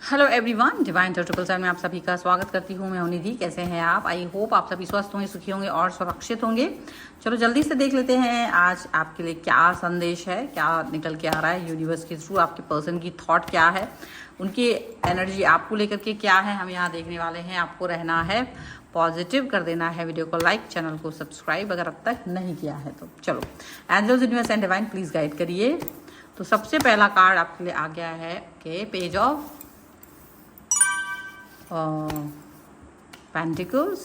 Hello everyone, divine triple seven में आप सभी का स्वागत करती हूँ। मैं हूं निधि। कैसे हैं आप? आई होप आप सभी स्वस्थ होंगे, सुखी होंगे और सुरक्षित होंगे। चलो जल्दी से देख लेते हैं आज आपके लिए क्या संदेश है, क्या निकल के आ रहा है यूनिवर्स के थ्रू। आपके पर्सन की थॉट क्या है, उनकी एनर्जी आपको लेकर के क्या है, हम यहाँ देखने वाले हैं। आपको रहना है पॉजिटिव, कर देना है वीडियो को लाइक, चैनल को सब्सक्राइब अगर अब तक नहीं किया है तो। चलो angels, universe and divine please guide करिए। तो सबसे पहला कार्ड आपके लिए आ गया है कि page of pentacles,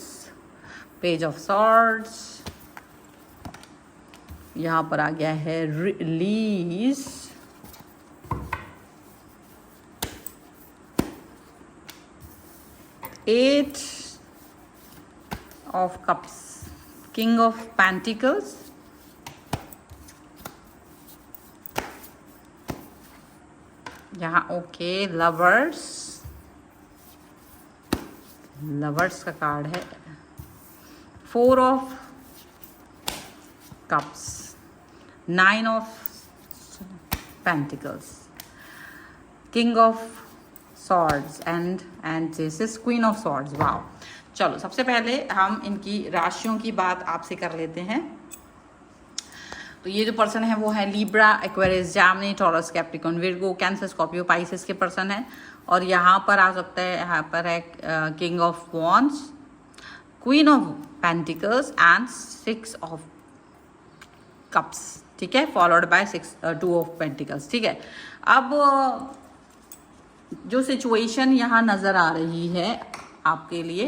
page of swords, यहाँ पर आ गया है release, eight of cups, king of pentacles, यहाँ ओके लवर्स का कार्ड है, four of cups, nine of pentacles, king of swords and this is queen of swords. Wow. चलो सबसे पहले हम इनकी राशियों की बात आपसे कर लेते हैं। तो ये जो पर्सन है वो है Libra, Aquarius, Jaimini, taurus, Capricorn, Virgo, cancer, Scorpio, Pisces के पर्सन है। और यहाँ पर आ सकता है, यहाँ पर है king of wands, queen of pentacles and six of cups. ठीक है, followed by two of pentacles. ठीक है, अब जो सिचुएशन यहाँ नजर आ रही है आपके लिए,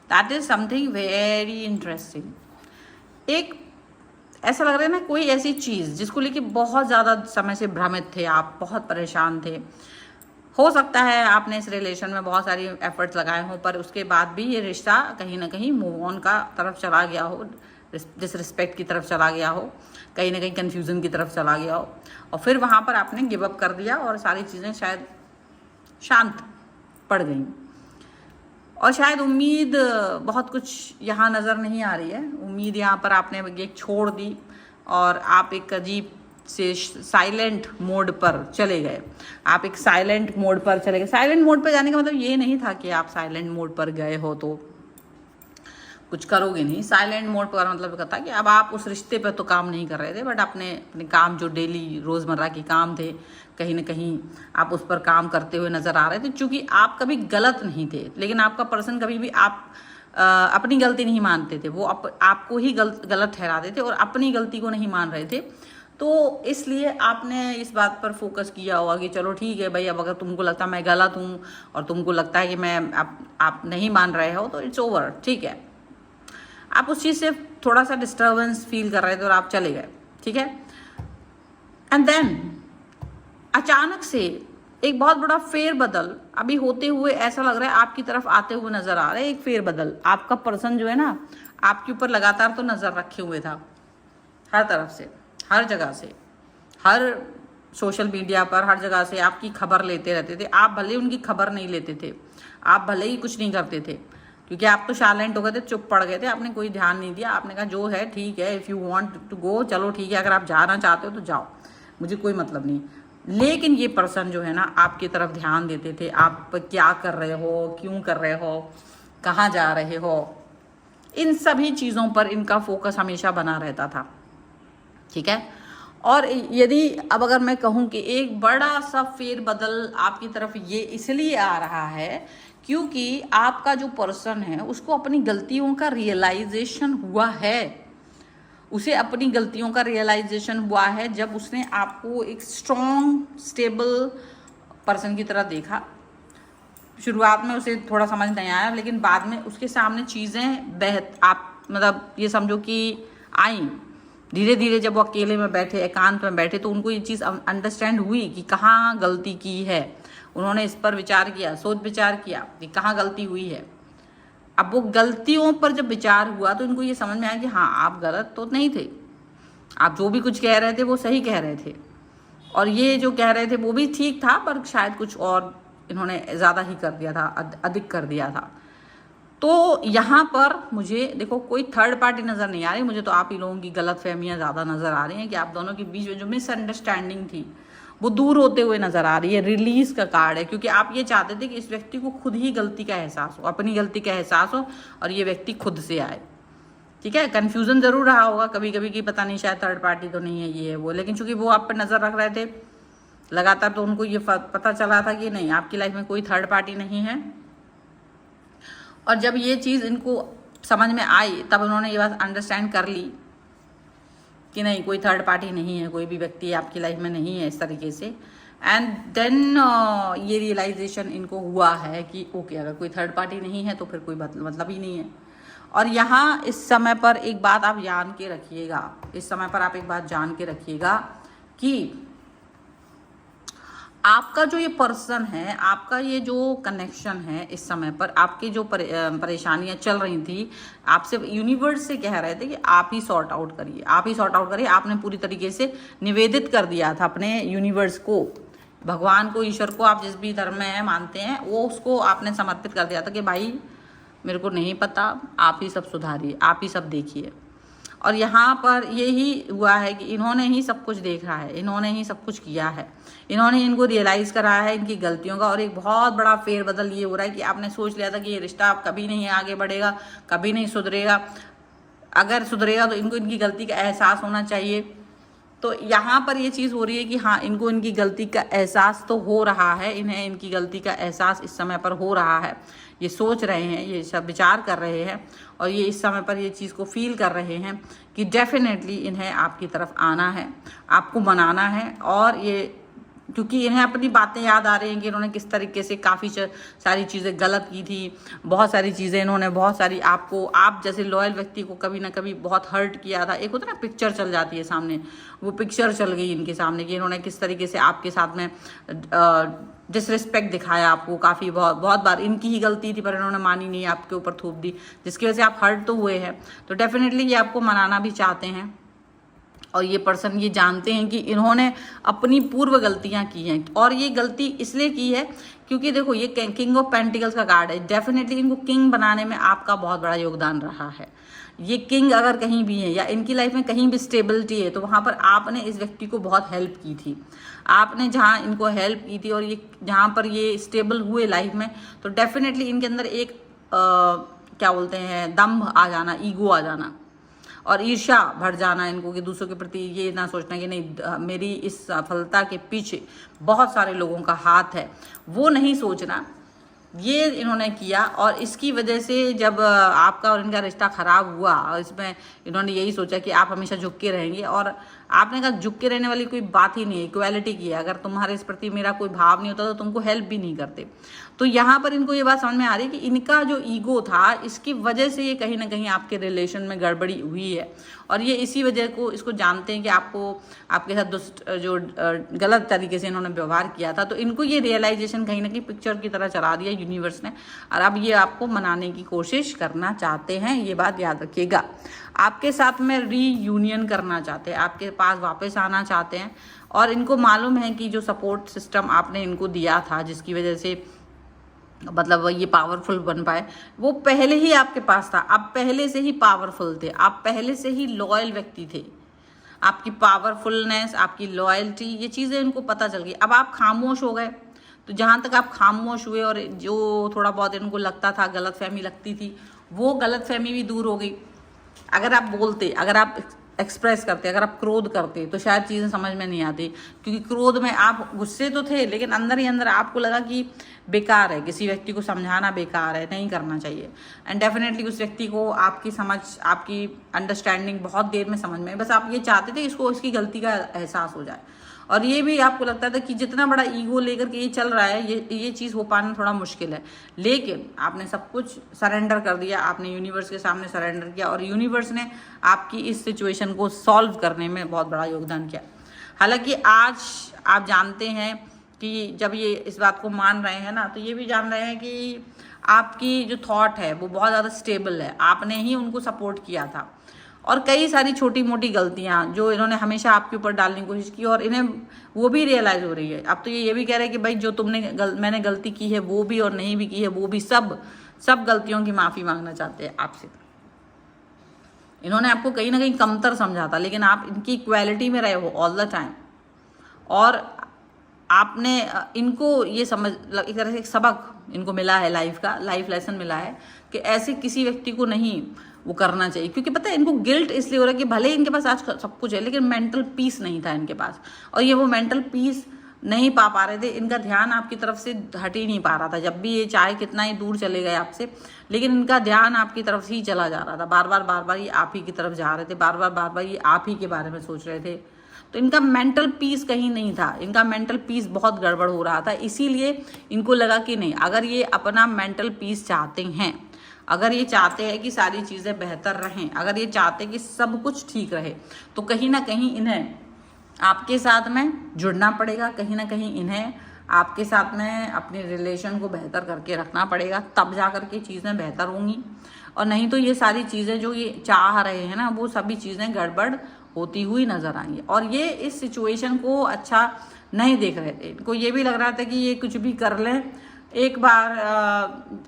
that is something very interesting. एक ऐसा लग रहा है ना, कोई ऐसी चीज़ जिसको लेके बहुत ज़्यादा समय से भ्रमित थे आप, बहुत परेशान थे। हो सकता है आपने इस रिलेशन में बहुत सारी एफर्ट्स लगाए हों, पर उसके बाद भी ये रिश्ता कहीं ना कहीं मूव ऑन का तरफ चला गया हो, डिसरिस्पेक्ट की तरफ चला गया हो, कहीं ना कहीं कन्फ्यूज़न की तरफ चला गया हो, और फिर वहाँ पर आपने गिव अप कर दिया और सारी चीज़ें शायद शांत पड़ गई। और शायद उम्मीद बहुत कुछ यहाँ नज़र नहीं आ रही है। उम्मीद यहाँ पर आपने एक छोड़ दी और आप एक अजीब से साइलेंट मोड पर चले गए। आप एक साइलेंट मोड पर चले गए। साइलेंट मोड पर जाने का मतलब ये नहीं था कि आप साइलेंट मोड पर गए हो तो कुछ करोगे नहीं। साइलेंट मोड पर मतलब कहता कि अब आप उस रिश्ते पर तो काम नहीं कर रहे थे, बट अपने काम जो डेली रोज़मर्रा के काम थे, कहीं ना कहीं आप उस पर काम करते हुए नज़र आ रहे थे। क्योंकि आप कभी गलत नहीं थे, लेकिन आपका पर्सन कभी भी आप अपनी गलती नहीं मानते थे। वो आपको ही गलत ठहराते थे और अपनी गलती को नहीं मान रहे थे। तो इसलिए आपने इस बात पर फोकस किया होगा कि चलो ठीक है भाई, अब अगर तुमको लगता है मैं गलत हूँ और तुमको लगता है कि मैं आप नहीं मान रहे हो तो इट्स ओवर। ठीक है, आप उस चीज़ से थोड़ा सा डिस्टर्बेंस फील कर रहे थे और आप चले गए। ठीक है, एंड देन अचानक से एक बहुत बड़ा फेरबदल अभी होते हुए ऐसा लग रहा है आपकी तरफ आते हुए नजर आ रहा है। एक फेरबदल, आपका पर्सन जो है ना आपके ऊपर लगातार तो नजर रखे हुए था, हर तरफ से, हर जगह से, हर सोशल मीडिया पर, हर जगह से आपकी खबर लेते रहते थे। आप भले उनकी खबर नहीं लेते थे, आप भले ही कुछ नहीं करते थे, क्योंकि आप तो साइलेंट हो गए थे, चुप पड़ गए थे, आपने कोई ध्यान नहीं दिया। आपने कहा जो है ठीक है, if you want to go, चलो ठीक है, अगर आप जाना चाहते हो तो जाओ, मुझे कोई मतलब नहीं। लेकिन ये पर्सन जो है ना आपकी तरफ ध्यान देते थे, आप क्या कर रहे हो, क्यों कर रहे हो, कहाँ जा रहे हो, इन सभी चीज़ों पर इनका फोकस हमेशा बना रहता था। ठीक है, और यदि अब अगर मैं कहूँ कि एक बड़ा सा फेरबदल आपकी तरफ ये इसलिए आ रहा है क्योंकि आपका जो पर्सन है उसको अपनी गलतियों का रियलाइजेशन हुआ है। उसे अपनी गलतियों का रियलाइजेशन हुआ है जब उसने आपको एक स्ट्रॉन्ग स्टेबल पर्सन की तरह देखा। शुरुआत में उसे थोड़ा समझ नहीं आया, लेकिन बाद में उसके सामने चीज़ें आप मतलब ये समझो कि आई धीरे धीरे। जब वो अकेले में बैठे, एकांत में बैठे, तो उनको ये चीज़ अंडरस्टैंड हुई कि कहाँ गलती की है। उन्होंने इस पर विचार किया, सोच विचार किया कि कहाँ गलती हुई है। अब वो गलतियों पर जब विचार हुआ तो इनको ये समझ में आया कि हाँ, आप गलत तो नहीं थे, आप जो भी कुछ कह रहे थे वो सही कह रहे थे, और ये जो कह रहे थे वो भी ठीक था, पर शायद कुछ और इन्होंने ज़्यादा ही कर दिया था, अधिक कर दिया था। तो यहाँ पर मुझे देखो कोई थर्ड पार्टी नज़र नहीं आ रही, मुझे तो आप ही लोगों की गलत फहमियाँ ज़्यादा नज़र आ रही हैं कि आप दोनों के बीच में जो मिसअंडरस्टैंडिंग थी वो दूर होते हुए नजर आ रही है। रिलीज का कार्ड है, क्योंकि आप ये चाहते थे कि इस व्यक्ति को खुद ही गलती का एहसास हो, अपनी गलती का एहसास हो और ये व्यक्ति खुद से आए। ठीक है, कंफ्यूजन जरूर रहा होगा कभी कभी कि पता नहीं शायद थर्ड पार्टी तो नहीं है ये है वो, लेकिन चूंकि वो आप पर नजर रख रहे थे लगातार, तो उनको ये पता चला था कि नहीं, आपकी लाइफ में कोई थर्ड पार्टी नहीं है। और जब ये चीज़ इनको समझ में आई तब उन्होंने ये बात अंडरस्टैंड कर ली कि नहीं, कोई थर्ड पार्टी नहीं है, कोई भी व्यक्ति आपकी लाइफ में नहीं है इस तरीके से। एंड देन ये रियलाइजेशन इनको हुआ है कि ओके, अगर कोई थर्ड पार्टी नहीं है तो फिर कोई मतलब ही नहीं है। और यहाँ इस समय पर एक बात आप जान के रखिएगा, इस समय पर आप एक बात जान के रखिएगा कि आपका जो ये पर्सन है, आपका ये जो कनेक्शन है, इस समय पर आपकी जो परेशानियां चल रही थी, आपसे यूनिवर्स से कह रहे थे कि आप ही सॉर्ट आउट करिए, आप ही सॉर्ट आउट करिए। आपने पूरी तरीके से निवेदित कर दिया था अपने यूनिवर्स को, भगवान को, ईश्वर को, आप जिस भी धर्म में मानते हैं वो, उसको आपने समर्पित कर दिया था कि भाई मेरे को नहीं पता, आप ही सब सुधारिए, आप ही सब देखिए। और यहाँ पर यही हुआ है कि इन्होंने ही सब कुछ देखा है, इन्होंने ही सब कुछ किया है, इन्होंने इनको रियलाइज कराया है इनकी गलतियों का। और एक बहुत बड़ा फेरबदल ये हो रहा है कि आपने सोच लिया था कि ये रिश्ता आप कभी नहीं आगे बढ़ेगा, कभी नहीं सुधरेगा, अगर सुधरेगा तो इनको इनकी गलती का एहसास होना चाहिए। तो यहाँ पर ये चीज़ हो रही है कि हाँ, इनको इनकी गलती का एहसास तो हो रहा है, इन्हें इनकी गलती का एहसास इस समय पर हो रहा है, ये सोच रहे हैं, ये सब विचार कर रहे हैं और ये इस समय पर ये चीज़ को फील कर रहे हैं कि डेफिनेटली इन्हें आपकी तरफ आना है, आपको मनाना है। और ये क्योंकि इन्हें अपनी बातें याद आ रही हैं कि इन्होंने किस तरीके से काफ़ी सारी चीज़ें गलत की थी, बहुत सारी चीज़ें इन्होंने, बहुत सारी आपको, आप जैसे लॉयल व्यक्ति को कभी ना कभी बहुत हर्ट किया था। एक होता है ना, पिक्चर चल जाती है सामने, वो पिक्चर चल गई इनके सामने कि इन्होंने किस तरीके से आपके साथ में डिसरिस्पेक्ट दिखाया आपको, काफ़ी बहुत बार इनकी ही गलती थी पर इन्होंने मानी नहीं, आपके ऊपर थूप दी, जिसकी वजह से आप हर्ट तो हुए हैं। तो डेफिनेटली ये आपको मनाना भी चाहते हैं और ये पर्सन ये जानते हैं कि इन्होंने अपनी पूर्व गलतियां की हैं। और ये गलती इसलिए की है क्योंकि देखो, ये किंग ऑफ पेंटिकल्स का कार्ड है, डेफिनेटली इनको किंग बनाने में आपका बहुत बड़ा योगदान रहा है। ये किंग अगर कहीं भी है या इनकी लाइफ में कहीं भी स्टेबिलिटी है तो वहाँ पर आपने इस व्यक्ति को बहुत हेल्प की थी, आपने जहाँ इनको हेल्प की थी और ये जहाँ पर ये स्टेबल हुए लाइफ में, तो डेफिनेटली इनके अंदर एक क्या बोलते हैं, दम्भ आ जाना, ईगो आ जाना और ईर्ष्या भर जाना इनको कि दूसरों के प्रति ये ना सोचना कि नहीं, मेरी इस सफलता के पीछे बहुत सारे लोगों का हाथ है, वो नहीं सोचना, ये इन्होंने किया। और इसकी वजह से जब आपका और इनका रिश्ता खराब हुआ और इसमें इन्होंने यही सोचा कि आप हमेशा झुक के रहेंगे, और आपने कहा झुक के रहने वाली कोई बात ही नहीं है, इक्वालिटी की है, अगर तुम्हारे इस प्रति मेरा कोई भाव नहीं होता तो तुमको हेल्प भी नहीं करते। तो यहाँ पर इनको ये बात समझ में आ रही है कि इनका जो ईगो था, इसकी वजह से ये कहीं ना कहीं आपके रिलेशन में गड़बड़ी हुई है और ये इसी वजह को इसको जानते हैं कि आपके साथ जो गलत तरीके से इन्होंने व्यवहार किया था। तो इनको ये रियलाइजेशन कहीं ना कहीं पिक्चर की तरह चला दिया यूनिवर्स ने, और अब ये आपको मनाने की कोशिश करना चाहते हैं, ये बात याद रखिएगा। आपके साथ में रीयूनियन करना चाहते हैं, आपके पास वापस आना चाहते हैं, और इनको मालूम है कि जो सपोर्ट सिस्टम आपने इनको दिया था, जिसकी वजह से मतलब ये पावरफुल बन पाए, वो पहले ही आपके पास था, आप पहले से ही पावरफुल थे, आप पहले से ही लॉयल व्यक्ति थे। आपकी पावरफुलनेस, आपकी लॉयल्टी, ये चीज़ें इनको पता चल गई। अब आप खामोश हो गए, तो जहाँ तक आप खामोश हुए और जो थोड़ा बहुत इनको लगता था, गलतफहमी लगती थी, वो गलतफहमी भी दूर हो गई। अगर आप बोलते, अगर आप एक्सप्रेस करते, अगर आप क्रोध करते तो शायद चीज़ें समझ में नहीं आती, क्योंकि क्रोध में आप गुस्से तो थे लेकिन अंदर ही अंदर आपको लगा कि बेकार है, किसी व्यक्ति को समझाना बेकार है, नहीं करना चाहिए। एंड डेफिनेटली उस व्यक्ति को आपकी समझ, आपकी अंडरस्टैंडिंग बहुत देर में समझ में, बस आप ये चाहते थे इसको इसकी गलती का एहसास हो जाए। और ये भी आपको लगता था कि जितना बड़ा ईगो लेकर के ये चल रहा है, ये चीज़ हो पाना थोड़ा मुश्किल है, लेकिन आपने सब कुछ सरेंडर कर दिया, आपने यूनिवर्स के सामने सरेंडर किया और यूनिवर्स ने आपकी इस सिचुएशन को सॉल्व करने में बहुत बड़ा योगदान किया। हालांकि आज आप जानते हैं कि जब ये इस बात को मान रहे हैं ना, तो ये भी जान रहे हैं कि आपकी जो थॉट है वो बहुत ज़्यादा स्टेबल है, आपने ही उनको सपोर्ट किया था। और कई सारी छोटी मोटी गलतियां जो इन्होंने हमेशा आपके ऊपर डालने की कोशिश की और इन्हें वो भी रियलाइज़ हो रही है। अब तो ये भी कह रहे हैं कि भाई जो मैंने गलती की है वो भी और नहीं भी की है वो भी, सब गलतियों की माफ़ी मांगना चाहते हैं आपसे। इन्होंने आपको कहीं ना कहीं कमतर समझा था, लेकिन आप इनकी इक्वालिटी में रहे हो ऑल द टाइम। और आपने इनको ये समझ, एक तरह से एक सबक इनको मिला है, लाइफ का लाइफ लेसन मिला है कि ऐसे किसी व्यक्ति को नहीं वो करना चाहिए। क्योंकि पता है इनको गिल्ट इसलिए हो रहा है कि भले इनके पास आज सब कुछ है लेकिन मेंटल पीस नहीं था इनके पास, और ये वो मेंटल पीस नहीं पा रहे थे। इनका ध्यान आपकी तरफ से हट ही नहीं पा रहा था। जब भी ये चाहे कितना ही दूर चले गए आपसे, लेकिन इनका ध्यान आपकी तरफ से ही चला जा रहा था। बार बार ये आप ही की तरफ जा रहे थे, बार बार ये आप ही के बारे में सोच रहे थे। तो इनका मेंटल पीस कहीं नहीं था, इनका मेंटल पीस बहुत गड़बड़ हो रहा था। इसीलिए इनको लगा कि नहीं, अगर ये अपना मेंटल पीस चाहते हैं, अगर ये चाहते हैं कि सारी चीज़ें बेहतर रहें, अगर ये चाहते हैं कि सब कुछ ठीक रहे, तो कहीं ना कहीं इन्हें आपके साथ में जुड़ना पड़ेगा, कहीं ना कहीं इन्हें आपके साथ में अपने रिलेशन को बेहतर करके रखना पड़ेगा, तब जा कर के चीज़ें बेहतर होंगी। और नहीं तो ये सारी चीज़ें जो ये चाह रहे हैं ना, वो सभी चीज़ें गड़बड़ होती हुई नजर आएंगी। और ये इस सिचुएशन को अच्छा नहीं देख रहे थे। इनको ये भी लग रहा था कि ये कुछ भी कर लें, एक बार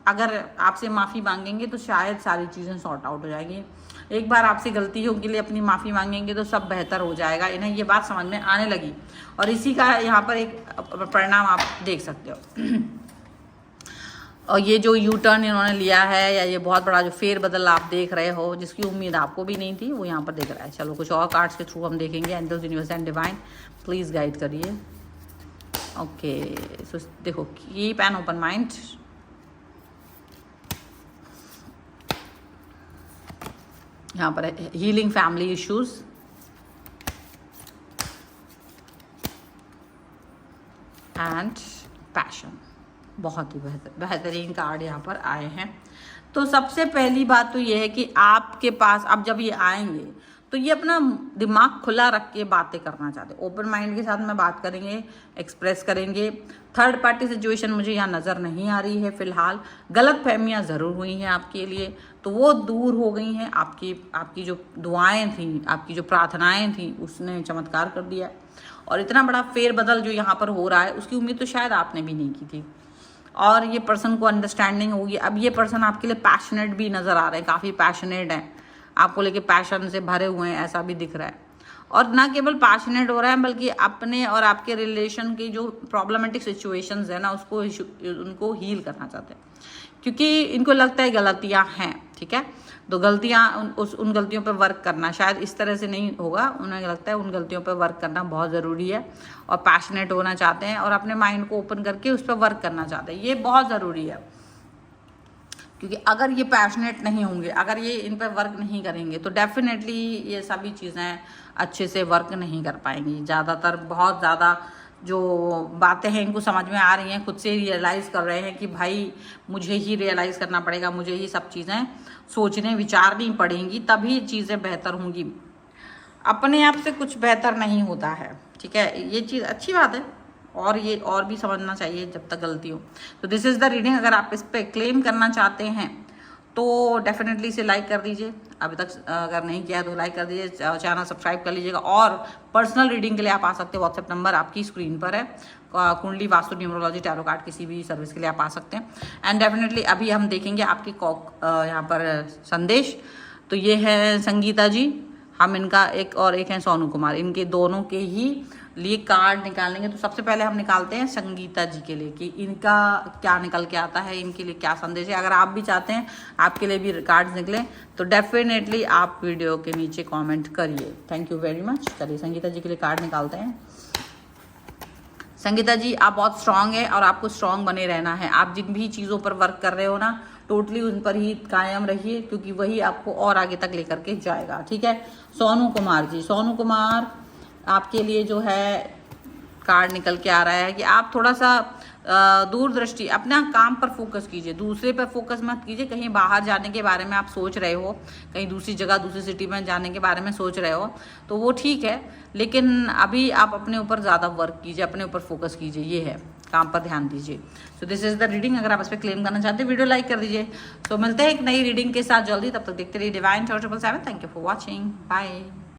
अगर आपसे माफ़ी मांगेंगे तो शायद सारी चीज़ें सॉर्ट आउट हो जाएगी, एक बार आपसे गलतियों के लिए अपनी माफ़ी मांगेंगे तो सब बेहतर हो जाएगा। इन्हें ये बात समझ में आने लगी, और इसी का यहाँ पर एक परिणाम आप देख सकते हो। और ये जो यू टर्न इन्होंने लिया है, या ये बहुत बड़ा जो फेरबदल आप देख रहे हो, जिसकी उम्मीद आपको भी नहीं थी, वो यहाँ पर दिख रहा है। चलो कुछ और कार्ड्स के थ्रू हम देखेंगे। Angels, universe and divine please guide करिए। ओके, सो देखो, कीप एन ओपन माइंड। यहाँ पर है healing family issues, and passion. बहुत ही बेहतरीन कार्ड यहाँ पर आए हैं। तो सबसे पहली बात तो ये है कि आपके पास अब जब ये आएंगे तो ये अपना दिमाग खुला रख के बातें करना चाहते हैं, ओपन माइंड के साथ में बात करेंगे, एक्सप्रेस करेंगे। थर्ड पार्टी सिचुएशन मुझे यहाँ नज़र नहीं आ रही है फिलहाल। गलत फहमियाँ ज़रूर हुई हैं आपके लिए, तो वो दूर हो गई हैं। आपकी जो दुआएं थी, आपकी जो प्रार्थनाएं थी, उसने चमत्कार कर दिया। और इतना बड़ा फेरबदल जो यहाँ पर हो रहा है, उसकी उम्मीद तो शायद आपने भी नहीं की थी। और ये पर्सन को अंडरस्टैंडिंग होगी। अब ये पर्सन आपके लिए पैशनेट भी नज़र आ रहे हैं, काफ़ी पैशनेट हैं, आपको लेके पैशन से भरे हुए हैं, ऐसा भी दिख रहा है। और ना केवल पैशनेट हो रहा है, बल्कि अपने और आपके रिलेशन की जो प्रॉब्लमेटिक सिचुएशंस है ना, उनको हील करना चाहते हैं। क्योंकि इनको लगता है गलतियां हैं, ठीक है, तो गलतियां उन गलतियों पे वर्क करना शायद इस तरह से नहीं होगा। उन्हें लगता है उन गलतियों पे वर्क करना बहुत ज़रूरी है, और पैशनेट होना चाहते हैं, और अपने माइंड को ओपन करके उस पर वर्क करना चाहते हैं। ये बहुत ज़रूरी है, क्योंकि अगर ये पैशनेट नहीं होंगे, अगर ये इन पर वर्क नहीं करेंगे, तो डेफिनेटली ये सभी चीज़ें अच्छे से वर्क नहीं कर पाएंगी। ज़्यादातर बहुत ज़्यादा जो बातें हैं इनको समझ में आ रही हैं, खुद से रियलाइज़ कर रहे हैं कि भाई मुझे ही रियलाइज़ करना पड़ेगा, मुझे ही सब चीज़ें सोचने विचारनी पड़ेंगी, तभी चीज़ें बेहतर होंगी। अपने आप से कुछ बेहतर नहीं होता है, ठीक है, ये चीज़ अच्छी बात है, और ये और भी समझना चाहिए जब तक गलती हो। तो दिस इज़ द रीडिंग। अगर आप इस पर क्लेम करना चाहते हैं तो डेफिनेटली इसे लाइक कर दीजिए, अभी तक अगर नहीं किया तो लाइक कर दीजिए, चैनल सब्सक्राइब कर लीजिएगा। और पर्सनल रीडिंग के लिए आप आ सकते हैं, व्हाट्सएप नंबर आपकी स्क्रीन पर है। कुंडली, वास्तु, न्यूमरोलॉजी, टैरो कार्ड, किसी भी सर्विस के लिए आप आ सकते हैं। एंड डेफिनेटली अभी हम देखेंगे आपकी यहाँ पर संदेश। तो ये है संगीता जी, हम इनका एक है सोनू कुमार, इनके दोनों के ही लिए कार्ड निकालेंगे। तो सबसे पहले हम निकालते हैं संगीता जी के लिए कि इनका क्या निकल के आता है, इनके लिए क्या संदेश है। अगर आप भी चाहते हैं आपके लिए भी कार्ड्स निकले तो डेफिनेटली आप वीडियो के नीचे कमेंट करिए। Thank you very much. चलिए संगीता जी के लिए कार्ड निकालते हैं। संगीता जी, आप बहुत स्ट्रांग है और आपको स्ट्रांग बने रहना है। आप जिन भी चीज़ों पर वर्क कर रहे हो ना, टोटली उन पर ही कायम रहिए, क्योंकि वही आपको और आगे तक लेकर के जाएगा, ठीक है। सोनू कुमार जी, सोनू कुमार आपके लिए जो है कार्ड निकल के आ रहा है कि आप थोड़ा सा दूरदृष्टि, अपना काम पर फोकस कीजिए, दूसरे पर फोकस मत कीजिए। कहीं बाहर जाने के बारे में आप सोच रहे हो, कहीं दूसरी जगह, दूसरी सिटी में जाने के बारे में सोच रहे हो, तो वो ठीक है, लेकिन अभी आप अपने ऊपर ज़्यादा वर्क कीजिए, अपने ऊपर फोकस कीजिए, ये है, काम पर ध्यान दीजिए। So this is the reading. अगर आप इस पर क्लेम करना चाहते हैं वीडियो लाइक कर दीजिए। तो मिलते हैं एक नई रीडिंग के साथ जल्दी, तब तक देखते रहिए divine 777। Thank you for watching, bye.